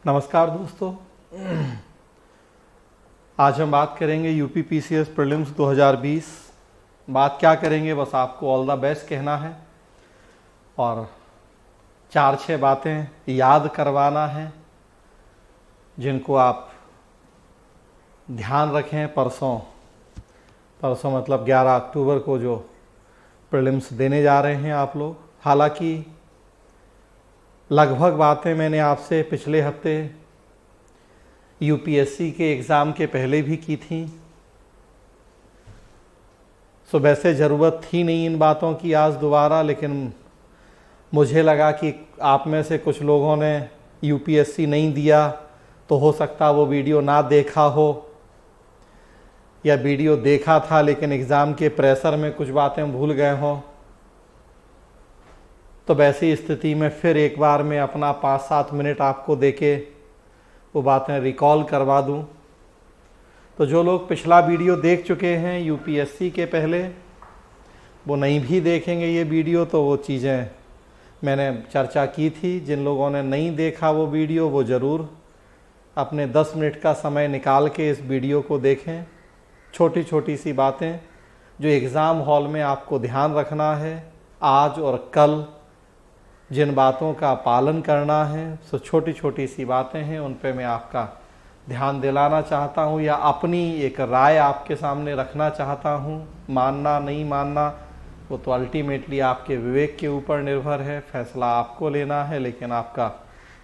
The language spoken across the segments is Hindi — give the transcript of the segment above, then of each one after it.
नमस्कार दोस्तों। आज हम बात करेंगे यूपी पीसीएस प्रीलिम्स 2020। बात क्या करेंगे, बस आपको ऑल द बेस्ट कहना है और 4-6 बातें याद करवाना है जिनको आप ध्यान रखें। परसों मतलब 11 अक्टूबर को जो प्रीलिम्स देने जा रहे हैं आप लोग। हालांकि लगभग बातें मैंने आपसे पिछले हफ्ते यूपीएससी के एग्ज़ाम के पहले भी की थी, सो वैसे ज़रूरत थी नहीं इन बातों की आज दोबारा, लेकिन मुझे लगा कि आप में से कुछ लोगों ने यूपीएससी नहीं दिया तो हो सकता वो वीडियो ना देखा हो, या वीडियो देखा था लेकिन एग्ज़ाम के प्रेशर में कुछ बातें भूल गए हों। तो वैसी स्थिति में फिर एक बार मैं अपना 5-7 मिनट आपको देके वो बातें रिकॉल करवा दूं। तो जो लोग पिछला वीडियो देख चुके हैं यूपीएससी के पहले, वो नहीं भी देखेंगे ये वीडियो तो वो चीज़ें मैंने चर्चा की थी। जिन लोगों ने नहीं देखा वो वीडियो, वो ज़रूर अपने 10 मिनट का समय निकाल के इस वीडियो को देखें। छोटी छोटी सी बातें जो एग्ज़ाम हॉल में आपको ध्यान रखना है, आज और कल जिन बातों का पालन करना है, सो छोटी छोटी सी बातें हैं, उन पे मैं आपका ध्यान दिलाना चाहता हूँ या अपनी एक राय आपके सामने रखना चाहता हूँ। मानना नहीं मानना वो तो अल्टीमेटली आपके विवेक के ऊपर निर्भर है, फैसला आपको लेना है, लेकिन आपका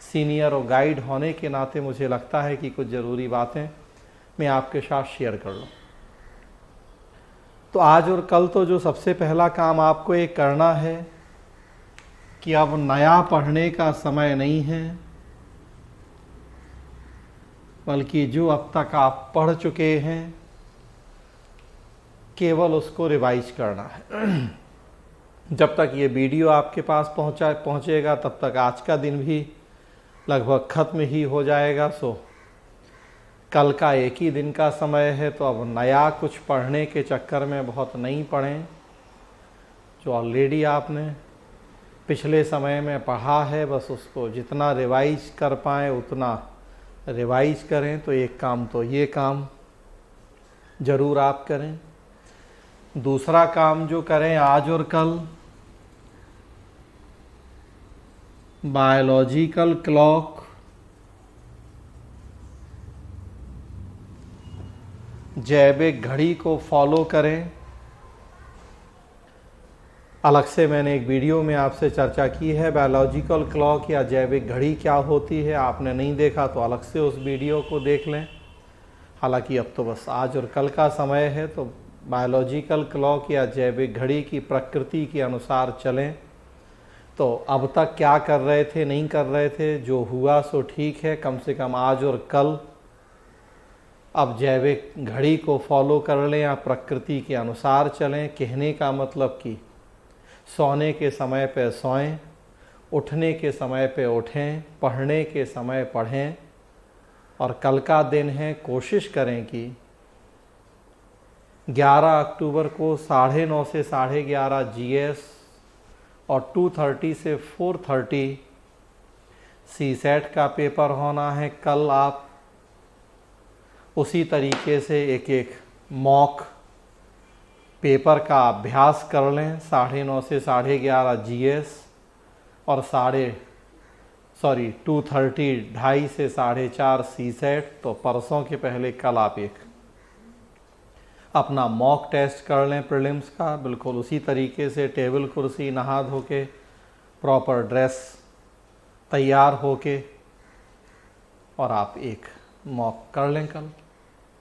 सीनियर और गाइड होने के नाते मुझे लगता है कि कुछ ज़रूरी बातें मैं आपके साथ शेयर कर लूँ। तो आज और कल तो जो सबसे पहला काम आपको ये करना है कि अब नया पढ़ने का समय नहीं है, बल्कि जो अब तक आप पढ़ चुके हैं केवल उसको रिवाइज करना है। जब तक ये वीडियो आपके पास पहुंचेगा तब तक आज का दिन भी लगभग ख़त्म ही हो जाएगा। सो कल का एक ही दिन का समय है, तो अब नया कुछ पढ़ने के चक्कर में बहुत नहीं पढ़ें। जो ऑलरेडी आपने पिछले समय में पढ़ा है बस उसको जितना रिवाइज कर पाएँ उतना रिवाइज करें। तो एक काम तो ये काम ज़रूर आप करें। दूसरा काम जो करें आज और कल, बायोलॉजिकल क्लॉक, जैविक घड़ी को फॉलो करें। अलग से मैंने एक वीडियो में आपसे चर्चा की है बायोलॉजिकल क्लॉक या जैविक घड़ी क्या होती है। आपने नहीं देखा तो अलग से उस वीडियो को देख लें। हालांकि अब तो बस आज और कल का समय है, तो बायोलॉजिकल क्लॉक या जैविक घड़ी की प्रकृति के अनुसार चलें। तो अब तक क्या कर रहे थे नहीं कर रहे थे, जो हुआ सो ठीक है, कम से कम आज और कल अब जैविक घड़ी को फॉलो कर लें या प्रकृति के अनुसार चलें। कहने का मतलब कि सोने के समय पे सोएं, उठने के समय पे उठें, पढ़ने के समय पढ़ें। और कल का दिन है, कोशिश करें कि 11 अक्टूबर को 9:30 से 11:30 जीएस और 2:30 से 4:30 सीसेट का पेपर होना है। कल आप उसी तरीके से एक एक मॉक पेपर का अभ्यास कर लें। 9:30 से 11:30 जीएस और 2:30 ढाई से 4:30 सीसेट। तो परसों के पहले कल आप एक अपना मॉक टेस्ट कर लें प्रीलिम्स का, बिल्कुल उसी तरीके से टेबल कुर्सी, नहा धो के, प्रॉपर ड्रेस तैयार हो के, और आप एक मॉक कर लें कल।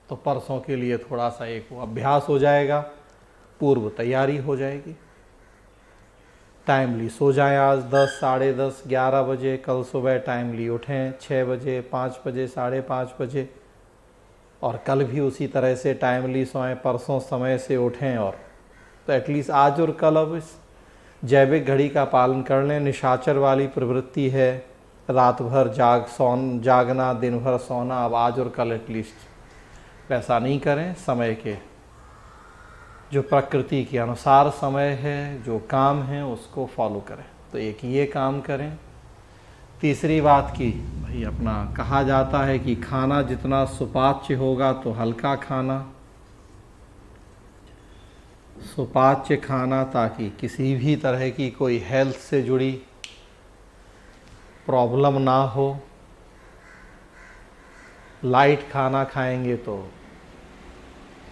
तो परसों के लिए थोड़ा सा एक वो अभ्यास हो जाएगा, पूर्व तैयारी हो जाएगी। टाइमली सो जाएं आज 10, 10:30, 11 बजे। कल सुबह टाइमली उठें 6 बजे, 5 बजे, 5:30 बजे। और कल भी उसी तरह से टाइमली सोएं, परसों समय से उठें। और तो एटलीस्ट आज और कल अब इस जैविक घड़ी का पालन कर लें। निशाचर वाली प्रवृत्ति है, रात भर जागना, दिन भर सोना। अब आज और कल एटलीस्ट वैसा नहीं करें। समय के जो प्रकृति के अनुसार समय है, जो काम है, उसको फॉलो करें। तो एक ये काम करें। तीसरी बात की भाई भाई अपना कहा जाता है कि खाना जितना सुपाच्य होगा तो हल्का खाना, सुपाच्य खाना, ताकि किसी भी तरह की कोई हेल्थ से जुड़ी प्रॉब्लम ना हो। लाइट खाना खाएंगे तो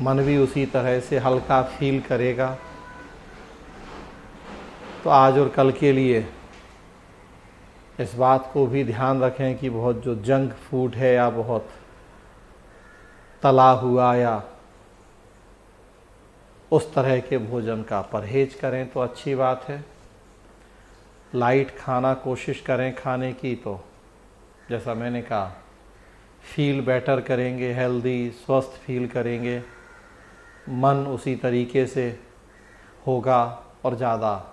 मन भी उसी तरह से हल्का फील करेगा। तो आज और कल के लिए इस बात को भी ध्यान रखें कि बहुत जो जंक फूड है या बहुत तला हुआ या उस तरह के भोजन का परहेज करें तो अच्छी बात है। लाइट खाना कोशिश करें खाने की, तो जैसा मैंने कहा फील बेटर करेंगे, हेल्दी स्वस्थ फील करेंगे, मन उसी तरीके से होगा और ज़्यादा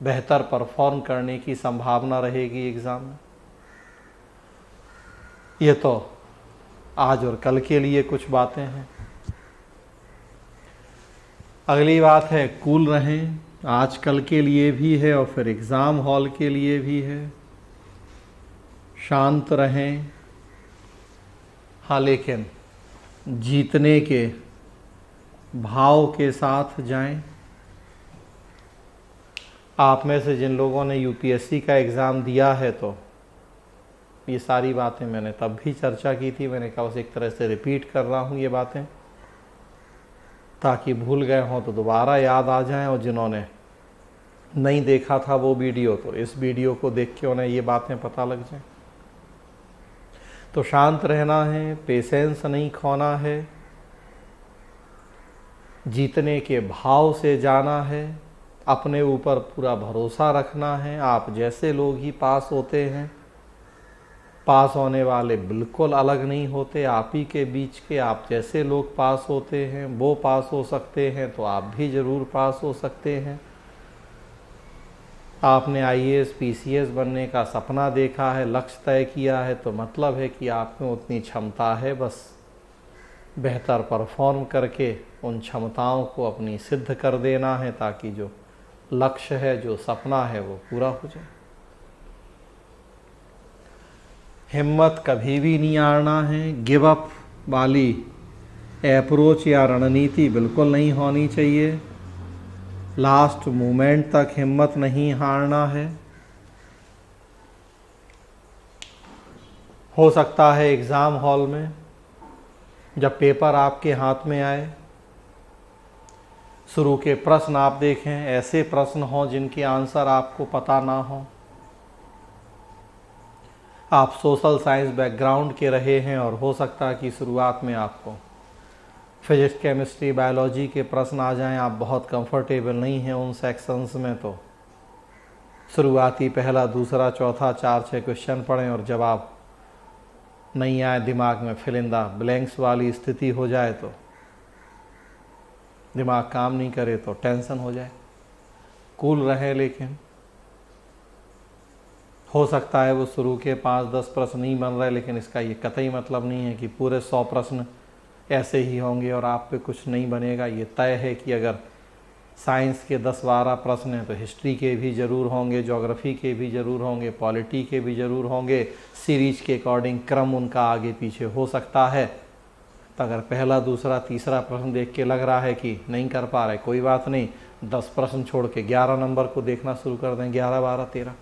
बेहतर परफॉर्म करने की संभावना रहेगी एग्ज़ाम में। ये तो आज और कल के लिए कुछ बातें हैं। अगली बात है कूल रहें, आज कल के लिए भी है और फिर एग्ज़ाम हॉल के लिए भी है। शांत रहें, हाँ, लेकिन जीतने के भाव के साथ जाएं। आप में से जिन लोगों ने यूपीएससी का एग्ज़ाम दिया है, तो ये सारी बातें मैंने तब भी चर्चा की थी। मैंने कहा उसे एक तरह से रिपीट कर रहा हूँ ये बातें, ताकि भूल गए हों तो दोबारा याद आ जाएं, और जिन्होंने नहीं देखा था वो वीडियो, तो इस वीडियो को देख के उन्हें ये बातें पता लग जाएं। तो शांत रहना है, पेशेंस नहीं खोना है, जीतने के भाव से जाना है, अपने ऊपर पूरा भरोसा रखना है। आप जैसे लोग ही पास होते हैं, पास होने वाले बिल्कुल अलग नहीं होते, आप ही के बीच के। आप जैसे लोग पास होते हैं वो पास हो सकते हैं, तो आप भी ज़रूर पास हो सकते हैं। आपने आईएएस पीसीएस बनने का सपना देखा है, लक्ष्य तय किया है, तो मतलब है कि आप में उतनी क्षमता है, बस बेहतर परफॉर्म करके उन क्षमताओं को अपनी सिद्ध कर देना है, ताकि जो लक्ष्य है, जो सपना है, वो पूरा हो जाए। हिम्मत कभी भी नहीं हारना है, गिव अप वाली अप्रोच या रणनीति बिल्कुल नहीं होनी चाहिए। लास्ट मोमेंट तक हिम्मत नहीं हारना है। हो सकता है एग्ज़ाम हॉल में जब पेपर आपके हाथ में आए, शुरू के प्रश्न आप देखें, ऐसे प्रश्न हों जिनके आंसर आपको पता ना हो। आप सोशल साइंस बैकग्राउंड के रहे हैं और हो सकता है कि शुरुआत में आपको फिजिक्स, केमिस्ट्री, बायोलॉजी के प्रश्न आ जाएं, आप बहुत कंफर्टेबल नहीं हैं उन सेक्शंस में, तो शुरुआती पहला, दूसरा, चौथा 4-6 क्वेश्चन पढ़ें और जवाब नहीं आए, दिमाग में फिल इन द ब्लैंक्स वाली स्थिति हो जाए, तो दिमाग काम नहीं करे तो टेंशन हो जाए। कूल रहे, लेकिन हो सकता है वो शुरू के 5-10 प्रश्न नहीं बन रहे, लेकिन इसका ये कतई मतलब नहीं है कि पूरे 100 प्रश्न ऐसे ही होंगे और आप पे कुछ नहीं बनेगा। ये तय है कि अगर साइंस के 10-12 प्रश्न हैं तो हिस्ट्री के भी ज़रूर होंगे, ज्योग्राफी के भी ज़रूर होंगे, पॉलिटी के भी ज़रूर होंगे। सीरीज के अकॉर्डिंग क्रम उनका आगे पीछे हो सकता है। तो अगर पहला, दूसरा, तीसरा प्रश्न देख के लग रहा है कि नहीं कर पा रहे, कोई बात नहीं, 10 प्रश्न छोड़ के 11 नंबर को देखना शुरू कर दें, 11, 12, 13।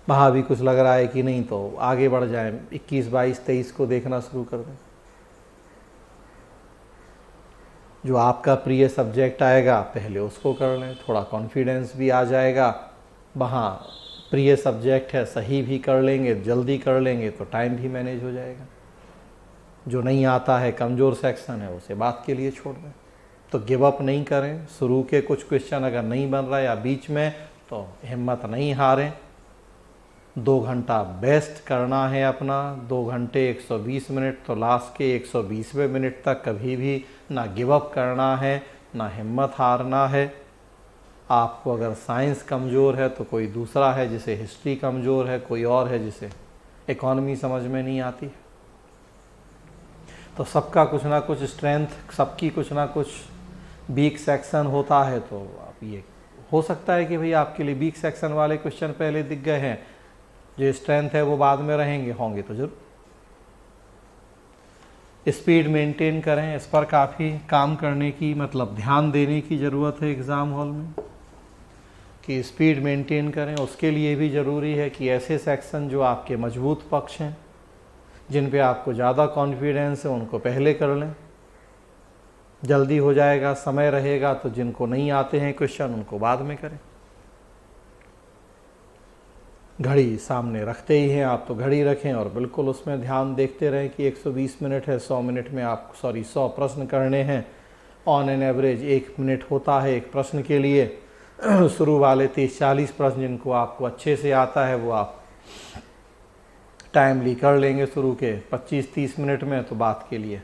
वहाँ भी कुछ लग रहा है कि नहीं, तो आगे बढ़ जाएं, 21, 22, 23 को देखना शुरू कर दें। जो आपका प्रिय सब्जेक्ट आएगा पहले उसको कर लें, थोड़ा कॉन्फिडेंस भी आ जाएगा। वहाँ प्रिय सब्जेक्ट है, सही भी कर लेंगे, जल्दी कर लेंगे तो टाइम भी मैनेज हो जाएगा। जो नहीं आता है, कमज़ोर सेक्शन है, उसे बात के लिए छोड़ दें। तो गिव अप नहीं करें। शुरू के कुछ क्वेश्चन अगर नहीं बन रहा या बीच में, तो हिम्मत नहीं हारें। 2 घंटा बेस्ट करना है अपना, 2 घंटे 120 मिनट, तो लास्ट के 120वें मिनट तक कभी भी ना गिव अप करना है, ना हिम्मत हारना है। आपको अगर साइंस कमज़ोर है तो कोई दूसरा है जिसे हिस्ट्री कमज़ोर है, कोई और है जिसे इकोनॉमी समझ में नहीं आती। तो सबका कुछ ना कुछ स्ट्रेंथ, सबकी कुछ ना कुछ वीक सेक्शन होता है, तो आप ये हो सकता है कि भाई आपके लिए वीक सेक्शन वाले क्वेश्चन पहले दिख गए हैं, जो स्ट्रेंथ है वो बाद में होंगे तो जरूर स्पीड मेंटेन करें। इस पर काफ़ी काम करने की, मतलब ध्यान देने की ज़रूरत है एग्ज़ाम हॉल में कि स्पीड मेंटेन करें। उसके लिए भी ज़रूरी है कि ऐसे सेक्शन जो आपके मजबूत पक्ष हैं, जिन पे आपको ज़्यादा कॉन्फिडेंस है, उनको पहले कर लें, जल्दी हो जाएगा, समय रहेगा। तो जिनको नहीं आते हैं क्वेश्चन उनको बाद में करें। घड़ी सामने रखते ही हैं आप तो घड़ी रखें और बिल्कुल उसमें ध्यान देखते रहें कि 120 मिनट है, 100 मिनट में आप 100 प्रश्न करने हैं। ऑन एन एवरेज 1 मिनट होता है एक प्रश्न के लिए। शुरू वाले 30-40 प्रश्न जिनको आपको अच्छे से आता है वो आप टाइमली कर लेंगे शुरू के 25-30 मिनट में, तो बात के लिए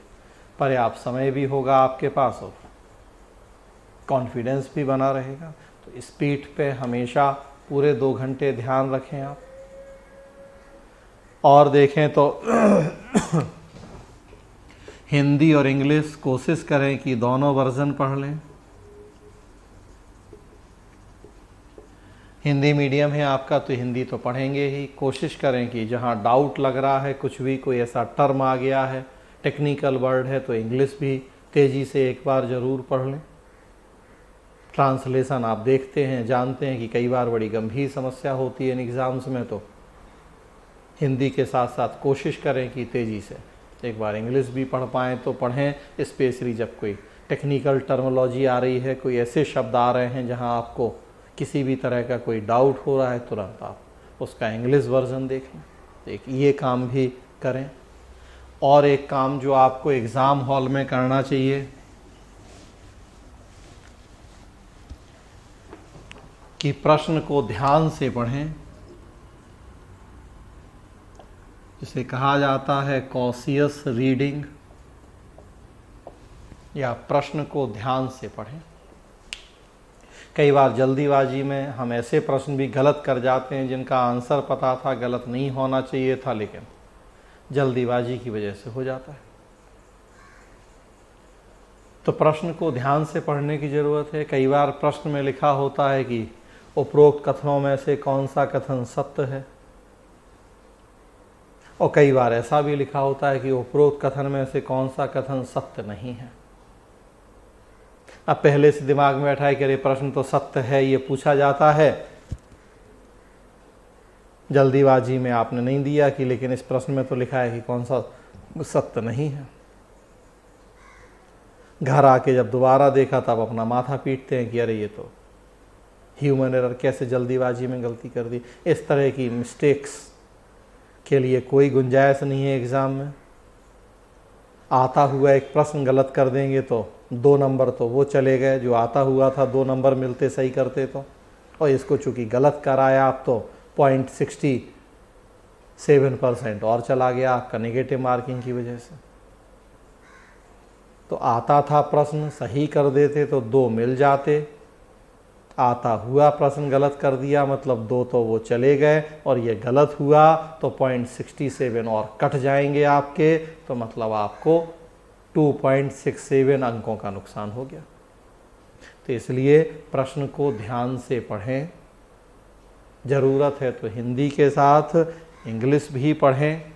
पर्याप्त समय भी होगा आपके पास और कॉन्फिडेंस भी बना रहेगा। तो स्पीड पे हमेशा पूरे 2 घंटे ध्यान रखें आप। और देखें तो हिंदी और इंग्लिश कोशिश करें कि दोनों वर्जन पढ़ लें। हिंदी मीडियम है आपका तो हिंदी तो पढ़ेंगे ही। कोशिश करें कि जहां डाउट लग रहा है, कुछ भी कोई ऐसा टर्म आ गया है, टेक्निकल वर्ड है, तो इंग्लिश भी तेज़ी से एक बार ज़रूर पढ़ लें। ट्रांसलेशन आप देखते हैं, जानते हैं कि कई बार बड़ी गंभीर समस्या होती है इन एग्ज़ाम्स में, तो हिंदी के साथ साथ कोशिश करें कि तेज़ी से एक बार इंग्लिश भी पढ़ पाएँ तो पढ़ें। स्पेशली जब कोई टेक्निकल टर्मोलॉजी आ रही है, कोई ऐसे शब्द आ रहे हैं जहां आपको किसी भी तरह का कोई डाउट हो रहा है, तुरंत आप उसका इंग्लिश वर्जन देख लें। एक ये काम भी करें। और एक काम जो आपको एग्ज़ाम हॉल में करना चाहिए कि प्रश्न को ध्यान से पढ़ें। जिसे कहा जाता है कॉशियस रीडिंग, या प्रश्न को ध्यान से पढ़ें। कई बार जल्दीबाजी में हम ऐसे प्रश्न भी गलत कर जाते हैं जिनका आंसर पता था, गलत नहीं होना चाहिए था, लेकिन जल्दीबाजी की वजह से हो जाता है। तो प्रश्न को ध्यान से पढ़ने की ज़रूरत है। कई बार प्रश्न में लिखा होता है कि उपरोक्त कथनों में से कौन सा कथन सत्य है, और कई बार ऐसा भी लिखा होता है कि उपरोक्त कथन में से कौन सा कथन सत्य नहीं है। अब पहले से दिमाग में बैठा है कि अरे प्रश्न तो सत्य है, ये पूछा जाता है, जल्दीबाजी में आपने नहीं दिया कि लेकिन इस प्रश्न में तो लिखा है कि कौन सा सत्य नहीं है। घर आके जब दोबारा देखा तब अपना माथा पीटते हैं कि अरे ये तो ह्यूमन एरर, कैसे जल्दीबाजी में गलती कर दी। इस तरह की मिस्टेक्स के लिए कोई गुंजाइश नहीं है एग्ज़ाम में। आता हुआ एक प्रश्न गलत कर देंगे तो 2 नंबर तो वो चले गए, जो आता हुआ था 2 नंबर मिलते सही करते तो। और इसको चूँकि गलत कराया आप तो 0.67% और चला गया आपका नेगेटिव मार्किंग की वजह से। तो आता था प्रश्न सही कर देते तो 2 मिल जाते, आता हुआ प्रश्न गलत कर दिया मतलब 2 तो वो चले गए, और ये गलत हुआ तो 0.67 और कट जाएंगे आपके, तो मतलब आपको 2.67 अंकों का नुकसान हो गया। तो इसलिए प्रश्न को ध्यान से पढ़ें। ज़रूरत है तो हिंदी के साथ इंग्लिश भी पढ़ें।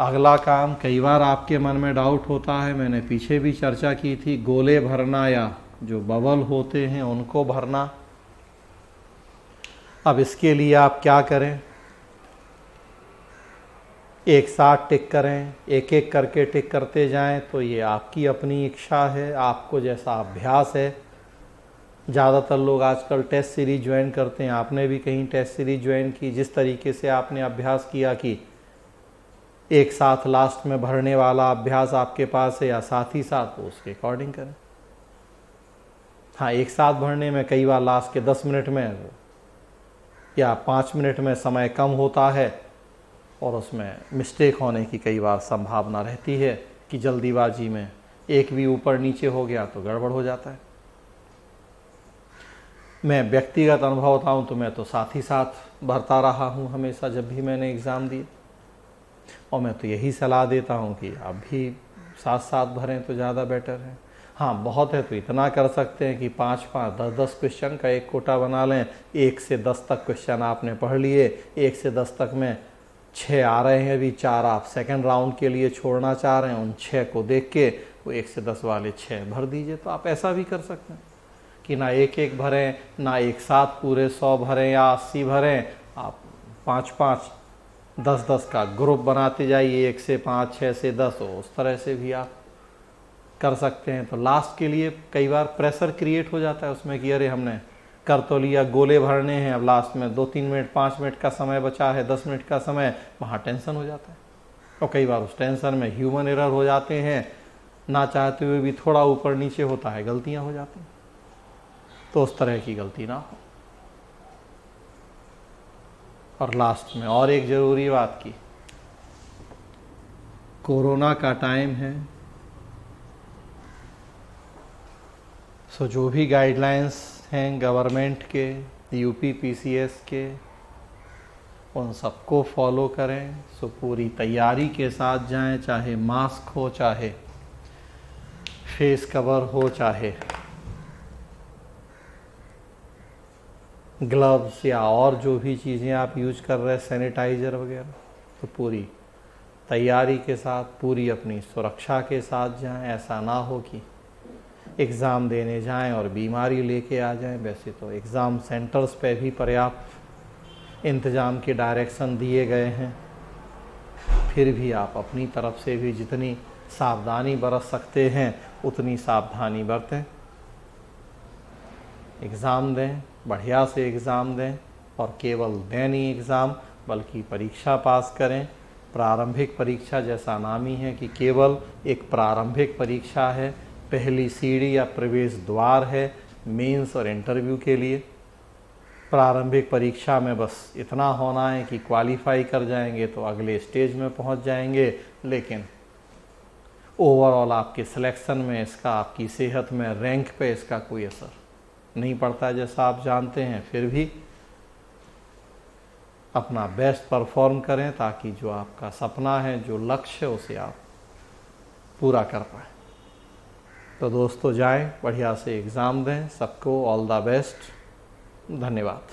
अगला काम, कई बार आपके मन में डाउट होता है, मैंने पीछे भी चर्चा की थी, गोले भरना या जो बबल होते हैं उनको भरना। अब इसके लिए आप क्या करें, एक साथ टिक करें, एक एक करके टिक करते जाएं, तो ये आपकी अपनी इच्छा है, आपको जैसा अभ्यास है। ज़्यादातर लोग आजकल टेस्ट सीरीज ज्वाइन करते हैं, आपने भी कहीं टेस्ट सीरीज ज्वाइन की, जिस तरीके से आपने अभ्यास किया कि एक साथ लास्ट में भरने वाला अभ्यास आपके पास है, या साथ ही साथ वो उसके अकॉर्डिंग करें। हाँ, एक साथ भरने में कई बार लास्ट के 10 मिनट में या 5 मिनट में समय कम होता है, और उसमें मिस्टेक होने की कई बार संभावना रहती है कि जल्दीबाजी में एक भी ऊपर नीचे हो गया तो गड़बड़ हो जाता है। मैं व्यक्तिगत अनुभव बताऊँ तो मैं तो साथ ही साथ भरता रहा हूँ हमेशा, जब भी मैंने एग्ज़ाम दिए, और मैं तो यही सलाह देता हूँ कि आप भी साथ साथ भरें तो ज़्यादा बेटर है। हाँ बहुत है तो इतना कर सकते हैं कि 5-5, 10-10 क्वेश्चन का एक कोटा बना लें। 1 से 10 तक क्वेश्चन आपने पढ़ लिए, 1 से 10 तक में 6 आ रहे हैं, अभी 4 आप सेकंड राउंड के लिए छोड़ना चाह रहे हैं, उन 6 को देख के वो 1 से 10 वाले 6 भर दीजिए। तो आप ऐसा भी कर सकते हैं कि ना एक एक भरें, ना एक साथ पूरे 100 भरें या 80 भरें, आप 5-5, 10-10 का ग्रुप बनाते जाइए, 1 से 5, 6 से 10, उस तरह से भी आप कर सकते हैं। तो लास्ट के लिए कई बार प्रेशर क्रिएट हो जाता है उसमें कि अरे हमने कर तो लिया, गोले भरने हैं, अब लास्ट में 2-3 मिनट 5 मिनट का समय बचा है, 10 मिनट का समय, वहाँ टेंशन हो जाता है। और कई बार उस टेंशन में ह्यूमन एरर हो जाते हैं, ना चाहते हुए भी थोड़ा ऊपर नीचे होता है, गलतियाँ हो जाती हैं। तो उस तरह की गलती ना हो। और लास्ट में और एक ज़रूरी बात की, कोरोना का टाइम है, सो जो भी गाइडलाइंस हैं गवर्नमेंट के, यूपीपीसीएस के, उन सबको फॉलो करें। सो पूरी तैयारी के साथ जाएं, चाहे मास्क हो, चाहे फेस कवर हो, चाहे ग्लव्स या और जो भी चीज़ें आप यूज कर रहे हैं, सैनिटाइज़र वगैरह, तो पूरी तैयारी के साथ, पूरी अपनी सुरक्षा के साथ जाएं। ऐसा ना हो कि एग्ज़ाम देने जाएं और बीमारी लेके आ जाएं। वैसे तो एग्ज़ाम सेंटर्स पे भी पर्याप्त इंतज़ाम के डायरेक्शन दिए गए हैं, फिर भी आप अपनी तरफ से भी जितनी सावधानी बरत सकते हैं उतनी सावधानी बरतें। एग्ज़ाम दें, बढ़िया से एग्ज़ाम दें, और केवल दें नहीं एग्ज़ाम, बल्कि परीक्षा पास करें। प्रारंभिक परीक्षा जैसा नाम ही है कि केवल एक प्रारंभिक परीक्षा है, पहली सीढ़ी या प्रवेश द्वार है मेंस और इंटरव्यू के लिए। प्रारंभिक परीक्षा में बस इतना होना है कि क्वालिफाई कर जाएंगे तो अगले स्टेज में पहुंच जाएंगे, लेकिन ओवरऑल आपके सिलेक्शन में इसका, आपकी सेहत में, रैंक पे इसका कोई असर नहीं पड़ता जैसा आप जानते हैं। फिर भी अपना बेस्ट परफॉर्म करें ताकि जो आपका सपना है, जो लक्ष्य है, उसे आप पूरा कर पाएँ। तो दोस्तों जाएं, बढ़िया से एग्ज़ाम दें। सबको ऑल द बेस्ट। धन्यवाद।